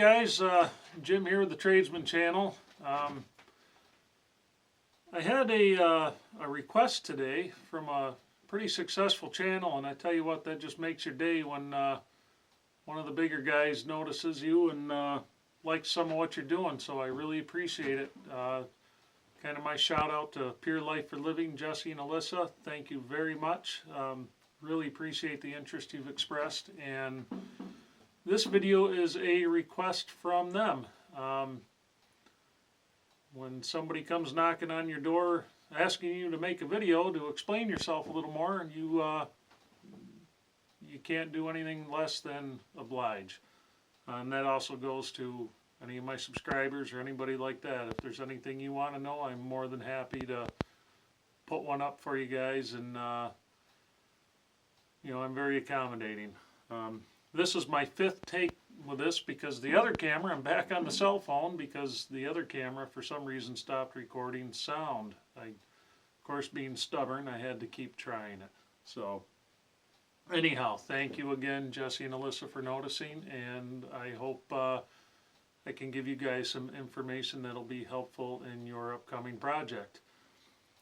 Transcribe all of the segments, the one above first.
guys, Jim here with the Tradesman channel. I had a request today from a pretty successful channel, and I tell you what, that just makes your day when one of the bigger guys notices you and likes some of what you're doing, so I really appreciate it. Kind of my shout out to Pure Life for Living, Jesse and Alyssa. Thank you very much. Really appreciate the interest you've expressed, and this video is a request from them. When somebody comes knocking on your door asking you to make a video to explain yourself a little more, and you can't do anything less than oblige. And that also goes to any of my subscribers or anybody like that. If there's anything you want to know, I'm more than happy to put one up for you guys, and you know, I'm very accommodating. This is my fifth take with this because the other camera, I'm back on the cell phone because the other camera for some reason stopped recording sound. Of course, being stubborn, I had to keep trying it. So anyhow, thank you again, Jesse and Alyssa, for noticing, and I hope I can give you guys some information that'll be helpful in your upcoming project.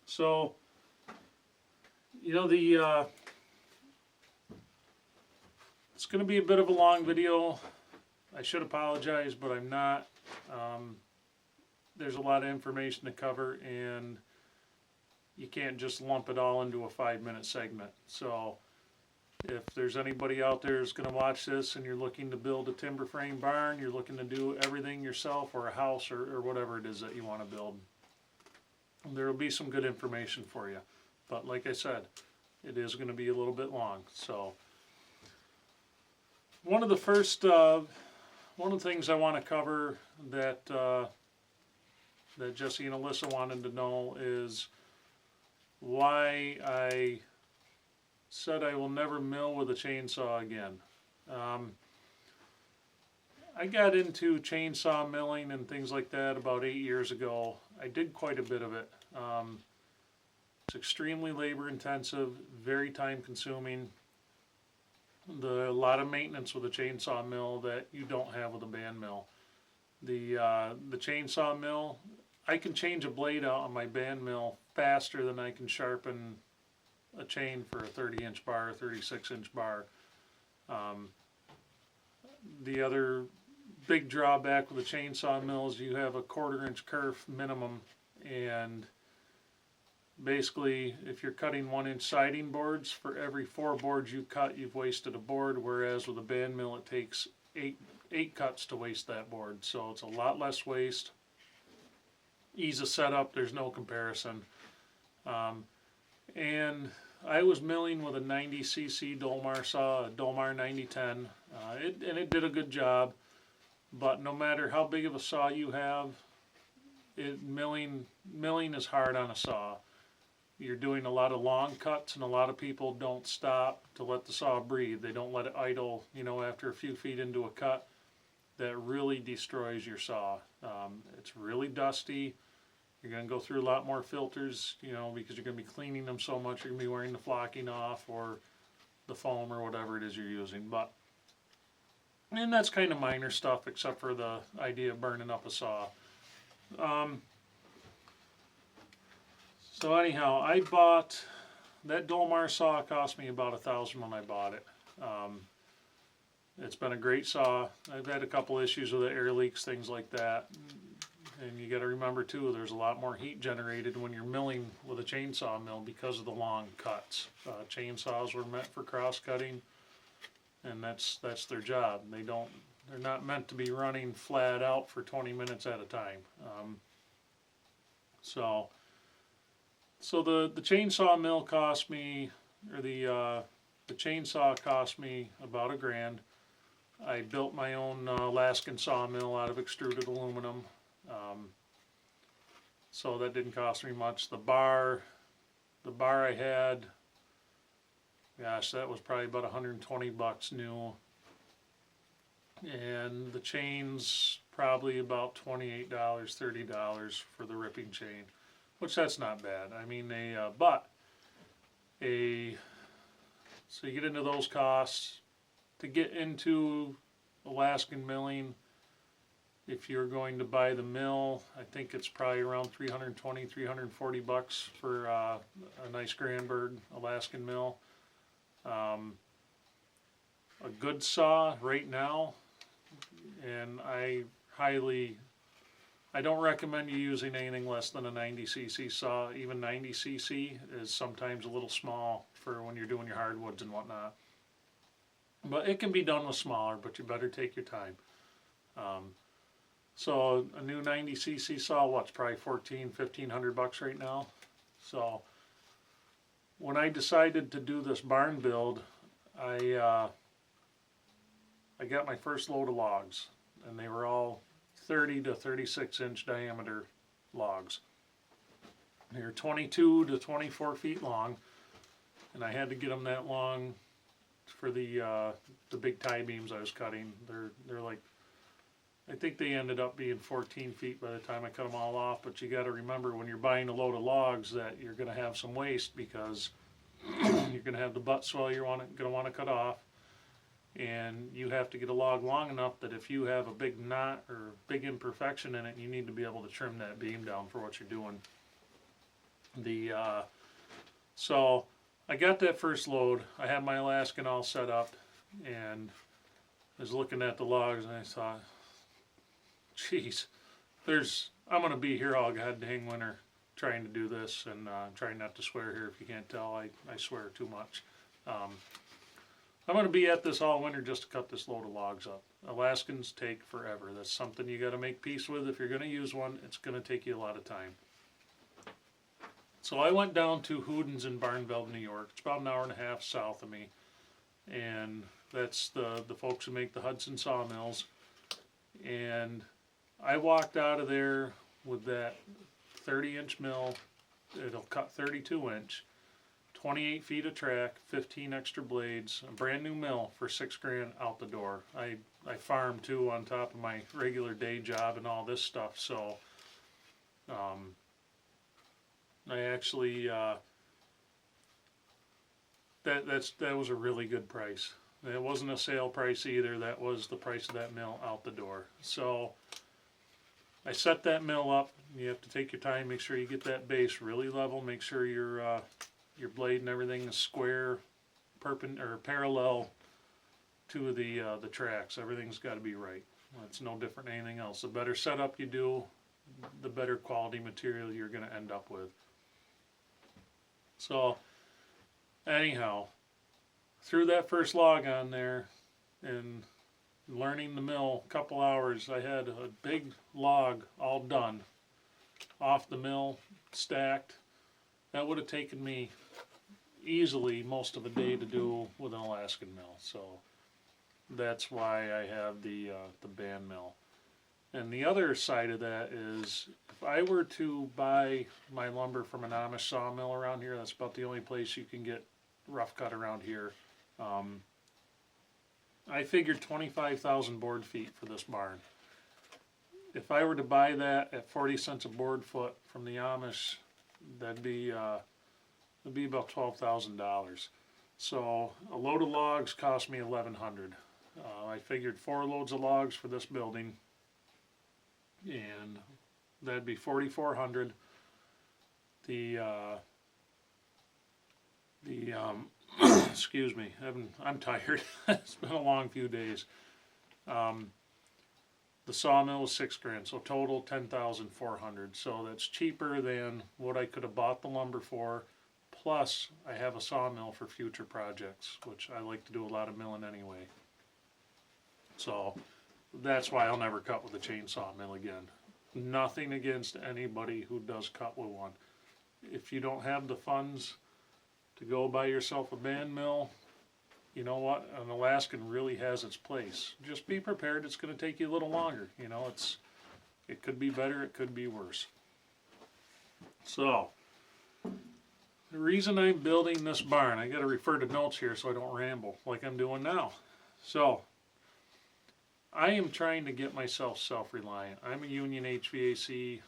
So, you know, it's going to be a bit of a long video. I should apologize, but I'm not. There's a lot of information to cover, and you can't just lump it all into a 5-minute segment. So if there's anybody out there who's going to watch this and you're looking to build a timber frame barn, you're looking to do everything yourself, or a house, or whatever it is that you want to build, there will be some good information for you. But like I said, it is going to be a little bit long. So one of the things I want to cover that that Jesse and Alyssa wanted to know is why I said I will never mill with a chainsaw again. I got into chainsaw milling and things like that about 8 years ago. I did quite a bit of it. It's extremely labor intensive, very time consuming. A lot of maintenance with a chainsaw mill that you don't have with a band mill. The chainsaw mill, I can change a blade out on my band mill faster than I can sharpen a chain for a 30-inch bar, 36-inch bar. The other big drawback with a chainsaw mill is you have a 1/4-inch kerf minimum, and basically, if you're cutting 1-inch siding boards, for every 4 boards you cut, you've wasted a board, whereas with a band mill it takes 8 cuts to waste that board. So it's a lot less waste. Ease of setup, there's no comparison. And I was milling with a 90cc Dolmar saw, a Dolmar 9010, and it did a good job, but no matter how big of a saw you have, milling is hard on a saw. You're doing a lot of long cuts, and a lot of people don't stop to let the saw breathe. They don't let it idle, you know, after a few feet into a cut. That really destroys your saw. It's really dusty. You're going to go through a lot more filters, you know, because you're going to be cleaning them so much. You're going to be wearing the flocking off or the foam or whatever it is you're using. And that's kind of minor stuff, except for the idea of burning up a saw. So anyhow, I bought that Dolmar saw. Cost me about $1,000 when I bought it. It's been a great saw. I've had a couple issues with the air leaks, things like that. And you got to remember too, there's a lot more heat generated when you're milling with a chainsaw mill because of the long cuts. Chainsaws were meant for cross cutting, and that's their job. They're not meant to be running flat out for 20 minutes at a time. So the chainsaw mill cost me, or the chainsaw cost me about $1,000. I built my own Alaskan sawmill out of extruded aluminum. So that didn't cost me much. The bar I had, gosh, that was probably about $120 new. And the chains, probably about $28, $30 for the ripping chain, which that's not bad. I mean, so you get into those costs. To get into Alaskan milling, If you're going to buy the mill, I think it's probably around $320, $340 for a nice Granberg Alaskan mill. A good saw right now, and I don't recommend you using anything less than a 90cc saw. Even 90cc is sometimes a little small for when you're doing your hardwoods and whatnot. But it can be done with smaller, but you better take your time. So a new 90cc saw, what's probably $1,500 right now. So when I decided to do this barn build, I got my first load of logs, and they were all 30 to 36 inch diameter logs. They're 22 to 24 feet long, and I had to get them that long for the big tie beams I was cutting. They're like, I think they ended up being 14 feet by the time I cut them all off, but you got to remember when you're buying a load of logs that you're going to have some waste, because you're going to have the butt swell you're going to want to cut off, and you have to get a log long enough that if you have a big knot or big imperfection in it, you need to be able to trim that beam down for what you're doing. So I got that first load. I had my Alaskan all set up, and I was looking at the logs, and I thought, geez, I'm going to be here all goddamn winter trying to do this, and trying not to swear here. If you can't tell, I swear too much. I'm going to be at this all winter just to cut this load of logs up. Alaskans take forever. That's something you got to make peace with. If you're going to use one, it's going to take you a lot of time. So I went down to Houdin's in Barnveld, New York. It's about an hour and a half south of me, and that's the folks who make the Hudson sawmills. And I walked out of there with that 30-inch mill. It'll cut 32 inch, 28 feet of track, 15 extra blades, a brand new mill for $6,000 out the door. I farm too on top of my regular day job and all this stuff, so I actually that was a really good price. It wasn't a sale price either. That was the price of that mill out the door. So I set that mill up. You have to take your time, make sure you get that base really level, make sure your blade and everything is square, parallel to the tracks. Everything's got to be right. It's no different than anything else. The better setup you do, the better quality material you're going to end up with. So anyhow, threw that first log on there and learning the mill a couple hours, I had a big log all done off the mill, stacked. That would have taken me easily most of a day to do with an Alaskan mill. So that's why I have the band mill. And the other side of that is, if I were to buy my lumber from an Amish sawmill around here, that's about the only place you can get rough cut around here. I figured 25,000 board feet for this barn. If I were to buy that at 40 cents a board foot from the Amish, that'd be about $12,000. So a load of logs cost me $1,100. I figured 4 loads of logs for this building, and that'd be $4,400. Excuse me, I'm tired. It's been a long few days. The sawmill was $6,000, so total $10,400. So that's cheaper than what I could have bought the lumber for. Plus, I have a sawmill for future projects, which I like to do a lot of milling anyway. So that's why I'll never cut with a chainsaw mill again. Nothing against anybody who does cut with one. If you don't have the funds to go buy yourself a band mill, you know what? An Alaskan really has its place. Just be prepared. It's going to take you a little longer. You know, it could be better. It could be worse. So the reason I'm building this barn, I got to refer to notes here so I don't ramble like I'm doing now. So I am trying to get myself self-reliant. I'm a union HVAC.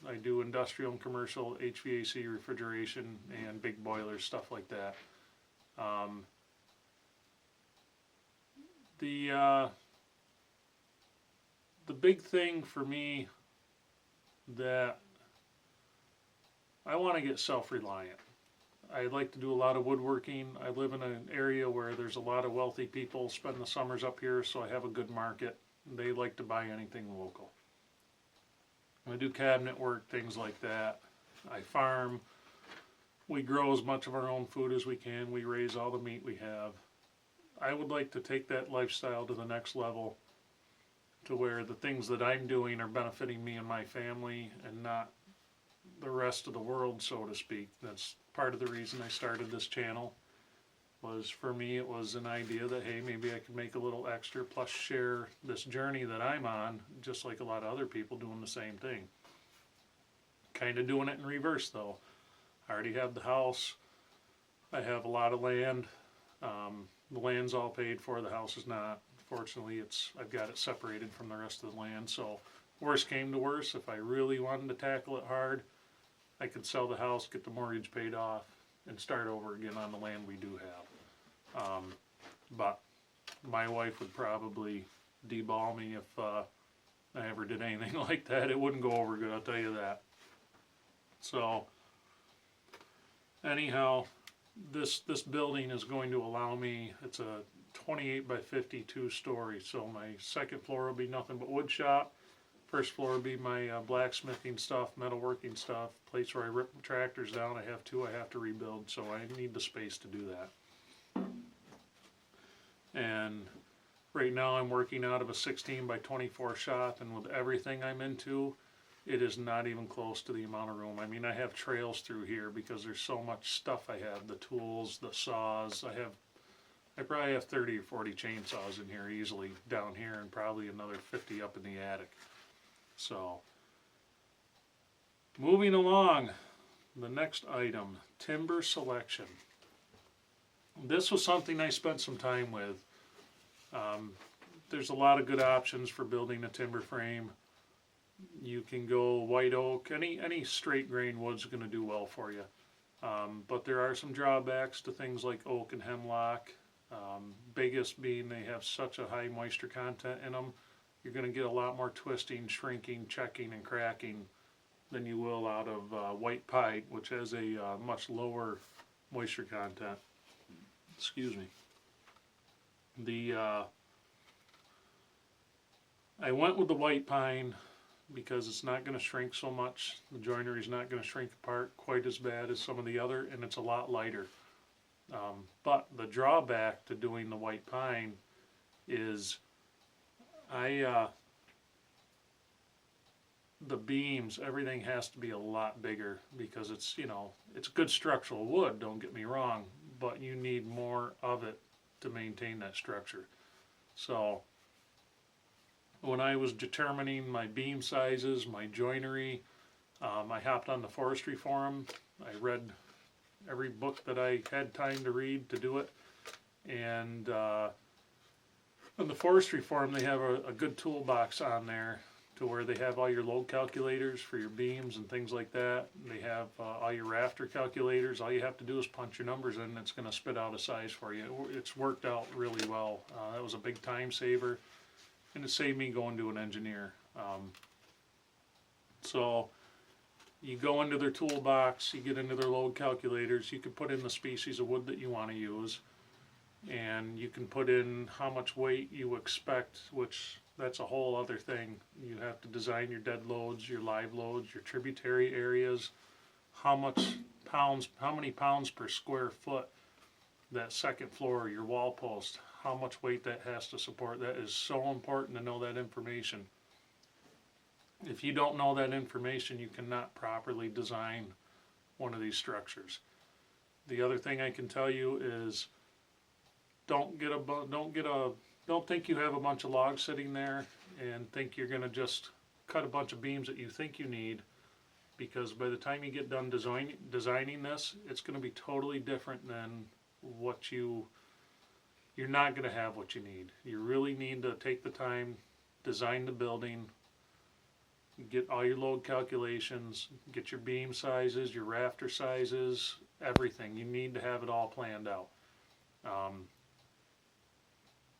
I do industrial and commercial HVAC, refrigeration, and big boilers, stuff like that. the big thing for me that I want to get self-reliant. I like to do a lot of woodworking. I live in an area where there's a lot of wealthy people spend the summers up here, so I have a good market. They like to buy anything local. I do cabinet work, things like that. I farm. We grow as much of our own food as we can. We raise all the meat we have. I would like to take that lifestyle to the next level, to where the things that I'm doing are benefiting me and my family and not the rest of the world, so to speak. That's part of the reason I started this channel. Was for me, it was an idea that, hey, maybe I could make a little extra, plus share this journey that I'm on, just like a lot of other people doing the same thing. Kind of doing it in reverse, though. I already have the house. I have a lot of land. The land's all paid for. The house is not. Fortunately, I've got it separated from the rest of the land. So, worst came to worst, if I really wanted to tackle it hard, I could sell the house, get the mortgage paid off, and start over again on the land we do have. But my wife would probably deball me if I ever did anything like that. It wouldn't go over good, I'll tell you that. So, anyhow, this building is going to allow me, it's a 28 by 52 story, so my second floor will be nothing but wood shop. First floor will be my blacksmithing stuff, metalworking stuff, place where I rip tractors down. I have two I have to rebuild, so I need the space to do that. And right now I'm working out of a 16 by 24 shop, and with everything I'm into, it is not even close to the amount of room. I mean, I have trails through here because there's so much stuff I have, the tools, the saws. I probably have 30 or 40 chainsaws in here easily down here, and probably another 50 up in the attic. So, moving along, the next item, timber selection. This was something I spent some time with. There's a lot of good options for building a timber frame. You can go white oak, any straight grain wood's going to do well for you. But there are some drawbacks to things like oak and hemlock. Biggest being they have such a high moisture content in them. You're going to get a lot more twisting, shrinking, checking, and cracking than you will out of white pine, which has a much lower moisture content. Excuse me. I went with the white pine because it's not going to shrink so much. The joinery is not going to shrink apart quite as bad as some of the other, and it's a lot lighter. But the drawback to doing the white pine is the beams, everything has to be a lot bigger because it's, it's good structural wood, don't get me wrong, but you need more of it to maintain that structure. So when I was determining my beam sizes, my joinery, I hopped on the forestry forum. I read every book that I had time to read to do it, and on the forestry forum they have a good toolbox on there to where they have all your load calculators for your beams and things like that. They have all your rafter calculators. All you have to do is punch your numbers in and it's going to spit out a size for you. It's worked out really well. That was a big time saver, and it saved me going to an engineer. So you go into their toolbox, you get into their load calculators, you can put in the species of wood that you want to use, and you can put in how much weight you expect, which that's a whole other thing. You have to design your dead loads, your live loads, your tributary areas, how many pounds per square foot that second floor, your wall post, how much weight that has to support. That is so important to know that information. If you don't know that information, you cannot properly design one of these structures. The other thing I can tell you is don't think you have a bunch of logs sitting there and think you're going to just cut a bunch of beams that you think you need, because by the time you get done designing this, it's going to be totally different than what you're not going to have what you need. You really need to take the time, design the building, get all your load calculations, get your beam sizes, your rafter sizes, everything. You need to have it all planned out.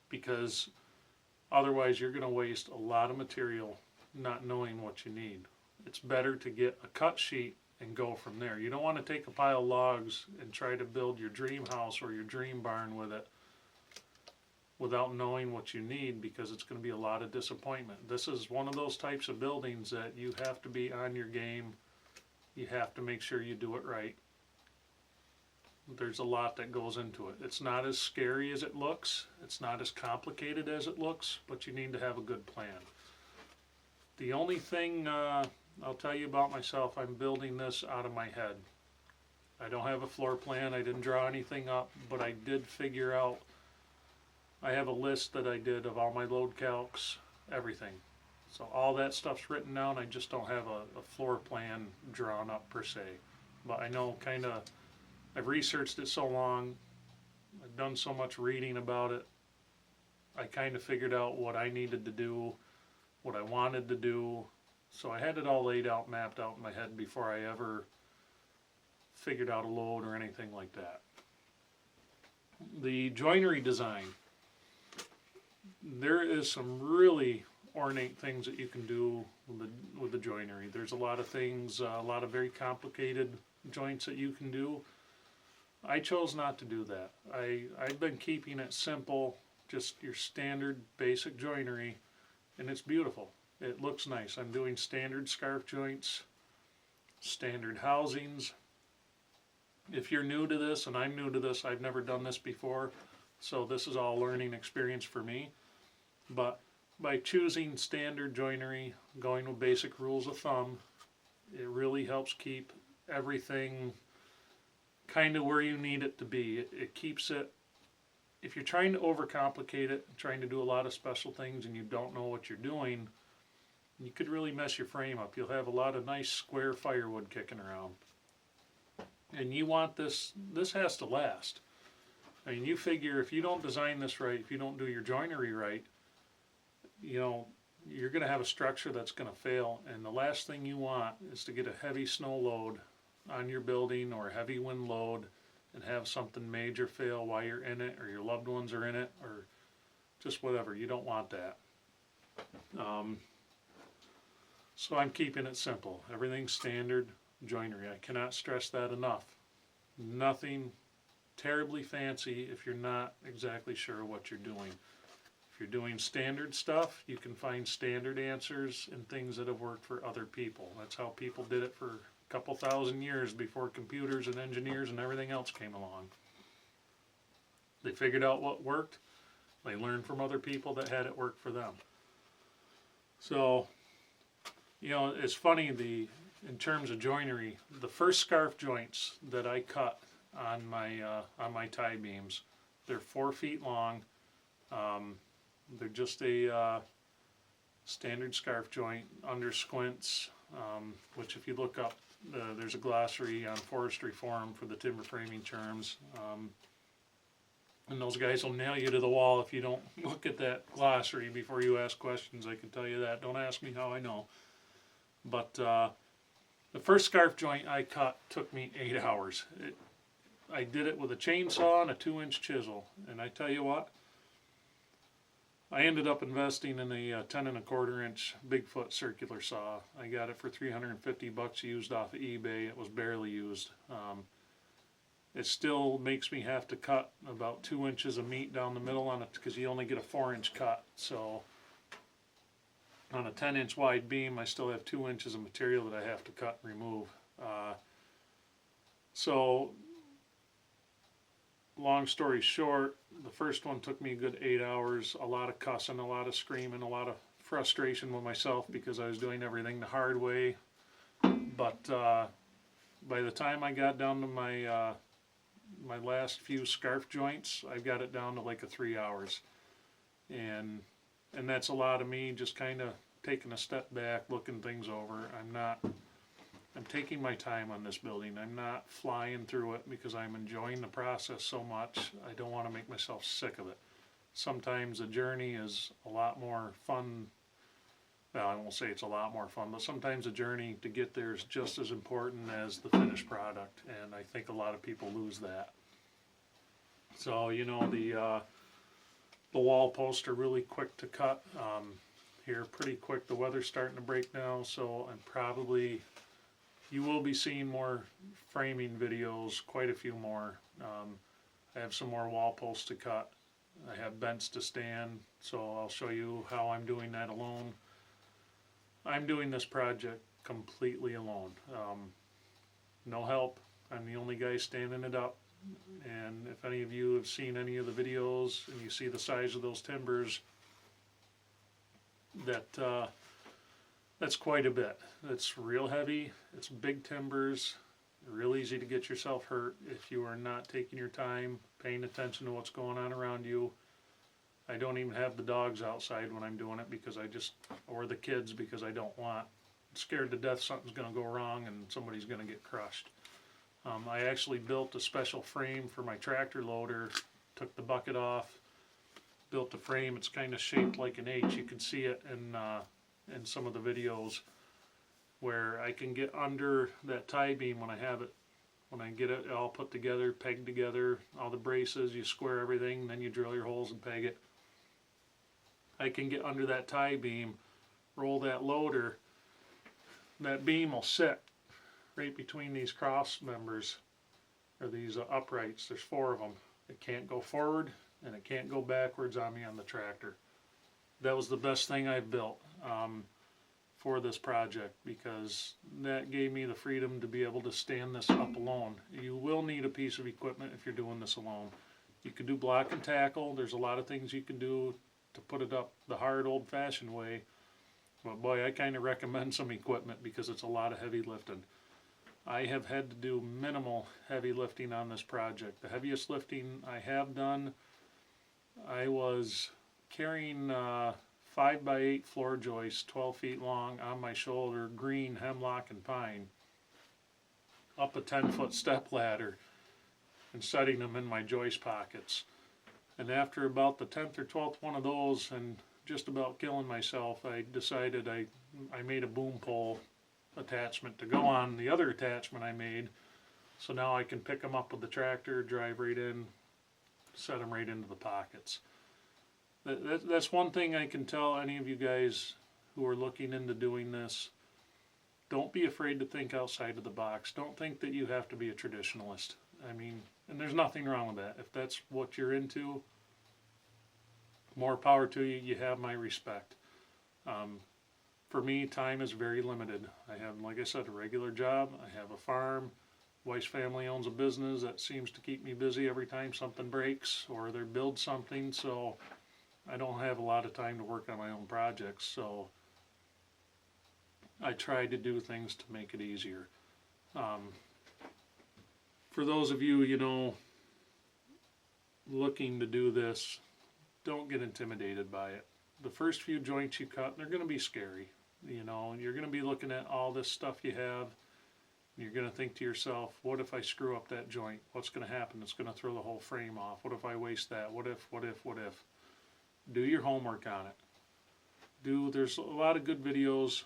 Because Otherwise, you're going to waste a lot of material not knowing what you need. It's better to get a cut sheet and go from there. You don't want to take a pile of logs and try to build your dream house or your dream barn with it without knowing what you need, because it's going to be a lot of disappointment. This is one of those types of buildings that you have to be on your game. You have to make sure you do it right. There's a lot that goes into it. It's not as scary as it looks. It's not as complicated as it looks, but you need to have a good plan. The only thing I'll tell you about myself, I'm building this out of my head. I don't have a floor plan. I didn't draw anything up, but I did figure out, I have a list that I did of all my load calcs, everything. So all that stuff's written down. I just don't have a floor plan drawn up per se. But I know kind of, I've researched it so long, I've done so much reading about it, I kind of figured out what I needed to do, what I wanted to do. So I had it all laid out, mapped out in my head before I ever figured out a load or anything like that. The joinery design. There is some really ornate things that you can do with the joinery. There's a lot of things, a lot of very complicated joints that you can do. I chose not to do that. I've been keeping it simple, just your standard basic joinery, and it's beautiful. It looks nice. I'm doing standard scarf joints, standard housings. If you're new to this, and I'm new to this, I've never done this before, so this is all learning experience for me. But by choosing standard joinery, going with basic rules of thumb, it really helps keep everything kind of where you need it to be. It keeps it, if you're trying to overcomplicate it, trying to do a lot of special things and you don't know what you're doing, you could really mess your frame up. You'll have a lot of nice square firewood kicking around. And you want this has to last. I mean, you figure if you don't design this right, if you don't do your joinery right, you know, you're going to have a structure that's going to fail. And the last thing you want is to get a heavy snow load on your building or a heavy wind load and have something major fail while you're in it, or your loved ones are in it, or just whatever. You don't want that. So I'm keeping it simple. Everything's standard joinery. I cannot stress that enough. Nothing terribly fancy if you're not exactly sure what you're doing. If you're doing standard stuff, you can find standard answers and things that have worked for other people. That's how people did it for a couple thousand years before computers and engineers and everything else came along. They figured out what worked. They learned from other people that had it work for them. So, you know, it's funny, in terms of joinery, the first scarf joints that I cut on my tie beams, they're 4 feet long. They're just a standard scarf joint under squints, which if you look up, there's a glossary on Forestry Forum for the timber framing terms. And those guys will nail you to the wall if you don't look at that glossary before you ask questions. I can tell you that. Don't ask me how I know. But the first scarf joint I cut took me 8 hours. I did it with a chainsaw and a 2-inch chisel. And I tell you what, I ended up investing in a 10 1/4 inch Bigfoot circular saw. I got it for $350 used off of eBay. It was barely used. It still makes me have to cut about 2 inches of meat down the middle on it because you only get a 4-inch cut. So on a 10-inch wide beam, I still have 2 inches of material that I have to cut and remove. So long story short, the first one took me a good 8 hours, a lot of cussing, a lot of screaming, a lot of frustration with myself because I was doing everything the hard way. But by the time I got down to my my last few scarf joints, I got it down to like 3 hours. And that's a lot of me just kind of taking a step back, looking things over. I'm taking my time on this building. I'm not flying through it because I'm enjoying the process so much. I don't want to make myself sick of it. Sometimes the journey is a lot more fun. Well, I won't say it's a lot more fun, but sometimes the journey to get there is just as important as the finished product, and I think a lot of people lose that. So, you know, The wall posts are really quick to cut here, pretty quick. The weather's starting to break now, so you will be seeing more framing videos, quite a few more. I have some more wall posts to cut. I have bents to stand, so I'll show you how I'm doing that alone. I'm doing this project completely alone. No help. I'm the only guy standing it up. And if any of you have seen any of the videos and you see the size of those timbers, that's quite a bit. It's real heavy. It's big timbers. Real easy to get yourself hurt if you are not taking your time, paying attention to what's going on around you. I don't even have the dogs outside when I'm doing it or the kids, because I don't want, I'm scared to death something's going to go wrong and somebody's going to get crushed. I actually built a special frame for my tractor loader, took the bucket off, built a frame. It's kind of shaped like an H. You can see it in some of the videos, where I can get under that tie beam when I get it all put together, pegged together, all the braces, you square everything, then you drill your holes and peg it. I can get under that tie beam, roll that loader, that beam will sit right between these cross members, or these uprights. There's 4 of them. It can't go forward and it can't go backwards on me on the tractor. That was the best thing I've built for this project, because that gave me the freedom to be able to stand this up alone. You will need a piece of equipment if you're doing this alone. You can do block and tackle. There's a lot of things you can do to put it up the hard old-fashioned way. But boy, I kind of recommend some equipment, because it's a lot of heavy lifting. I have had to do minimal heavy lifting on this project. The heaviest lifting I have done, I was carrying 5x8 floor joists, 12 feet long, on my shoulder, green, hemlock, and pine, up a 10-foot step ladder and setting them in my joist pockets. And after about the 10th or 12th one of those, and just about killing myself, I decided I made a boom pole attachment to go on the other attachment I made, so now I can pick them up with the tractor, drive right in, set them right into the pockets. That's one thing I can tell any of you guys who are looking into doing this. Don't be afraid to think outside of the box. Don't think that you have to be a traditionalist. I mean, and there's nothing wrong with that. If that's what you're into, more power to you. You have my respect. For me, time is very limited. I have, like I said, a regular job. I have a farm. Wife's family owns a business that seems to keep me busy every time something breaks or they build something, so I don't have a lot of time to work on my own projects, so I try to do things to make it easier. For those of you, looking to do this, don't get intimidated by it. The first few joints you cut, they're going to be scary. You're going to be looking at all this stuff you have. You're going to think to yourself, what if I screw up that joint? What's going to happen? It's going to throw the whole frame off. What if I waste that? What if? Do your homework on it. There's a lot of good videos.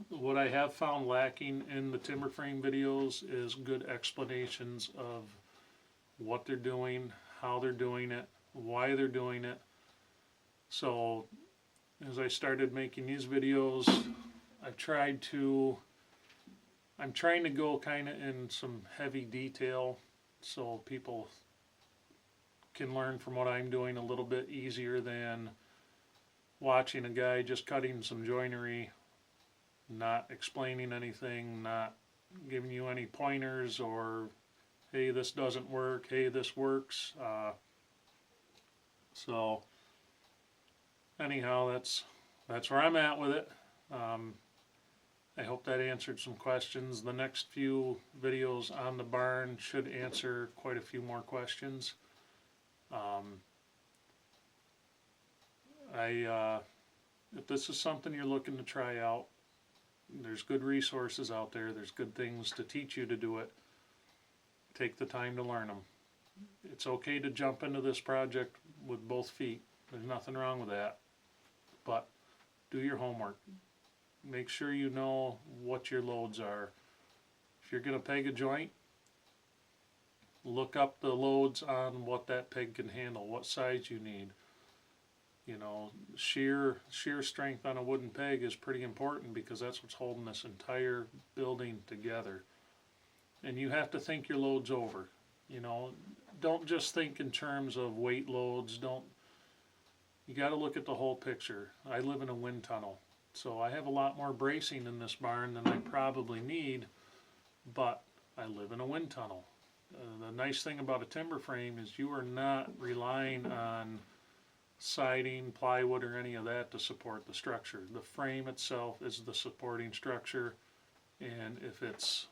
What I have found lacking in the timber frame videos is good explanations of what they're doing, how they're doing it, why they're doing it. So as I started making these videos, I'm trying to go kind of in some heavy detail so people can learn from what I'm doing a little bit easier than watching a guy just cutting some joinery, not explaining anything, not giving you any pointers, or hey, this doesn't work, hey, this works. So anyhow, that's where I'm at with it. I hope that answered some questions. The next few videos on the barn should answer quite a few more questions. If this is something you're looking to try out, there's good resources out there. There's good things to teach you to do it. Take the time to learn them. It's okay to jump into this project with both feet. There's nothing wrong with that. But do your homework. Make sure you know what your loads are. If you're going to peg a joint, look up the loads on what that peg can handle, what size you need. You know, shear strength on a wooden peg is pretty important because that's what's holding this entire building together. And you have to think your loads over. You know, don't just think in terms of weight loads. You got to look at the whole picture. I live in a wind tunnel, so I have a lot more bracing in this barn than I probably need, but I live in a wind tunnel. The nice thing about a timber frame is you are not relying on siding, plywood, or any of that to support the structure. The frame itself is the supporting structure, and if it's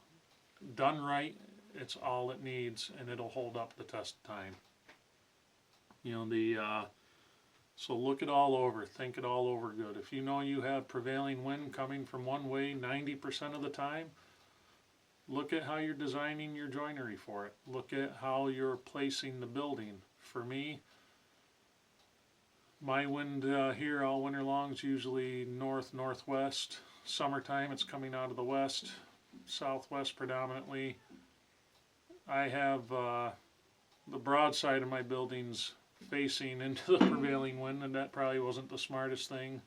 done right, it's all it needs, and it'll hold up the test of time. You know, so look it all over, think it all over good. If you know you have prevailing wind coming from one way 90% of the time, look at how you're designing your joinery for it. Look at how you're placing the building. For me, my wind here all winter long is usually north-northwest. Summertime it's coming out of the west, southwest predominantly. I have the broad side of my buildings facing into the prevailing wind, and that probably wasn't the smartest thing,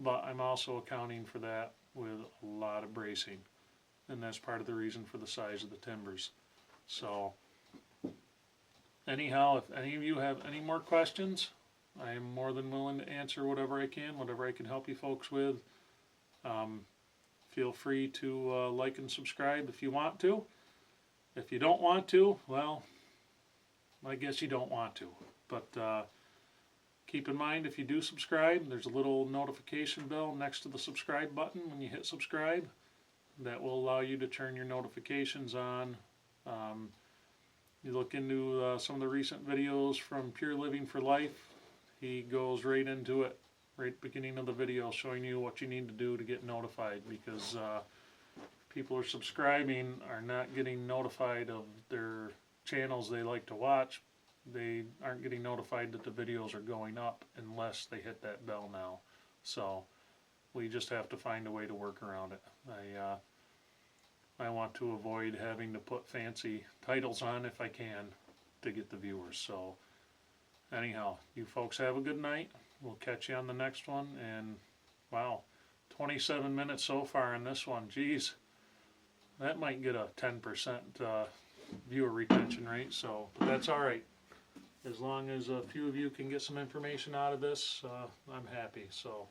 but I'm also accounting for that with a lot of bracing, and that's part of the reason for the size of the timbers. So anyhow, if any of you have any more questions, I am more than willing to answer whatever I can help you folks with. Feel free to like and subscribe if you want to. If you don't want to, well, I guess you don't want to. But keep in mind, if you do subscribe, there's a little notification bell next to the subscribe button when you hit subscribe. That will allow you to turn your notifications on. You look into some of the recent videos from Pure Living for Life. He goes right into it, right at the beginning of the video, showing you what you need to do to get notified, because people who are subscribing are not getting notified of their channels they like to watch. They aren't getting notified that the videos are going up unless they hit that bell now. So we just have to find a way to work around it. I want to avoid having to put fancy titles on if I can to get the viewers. So anyhow, you folks have a good night. We'll catch you on the next one. And wow, 27 minutes so far on this one. Geez, that might get a 10% viewer retention rate. So, but that's all right. As long as a few of you can get some information out of this, I'm happy. So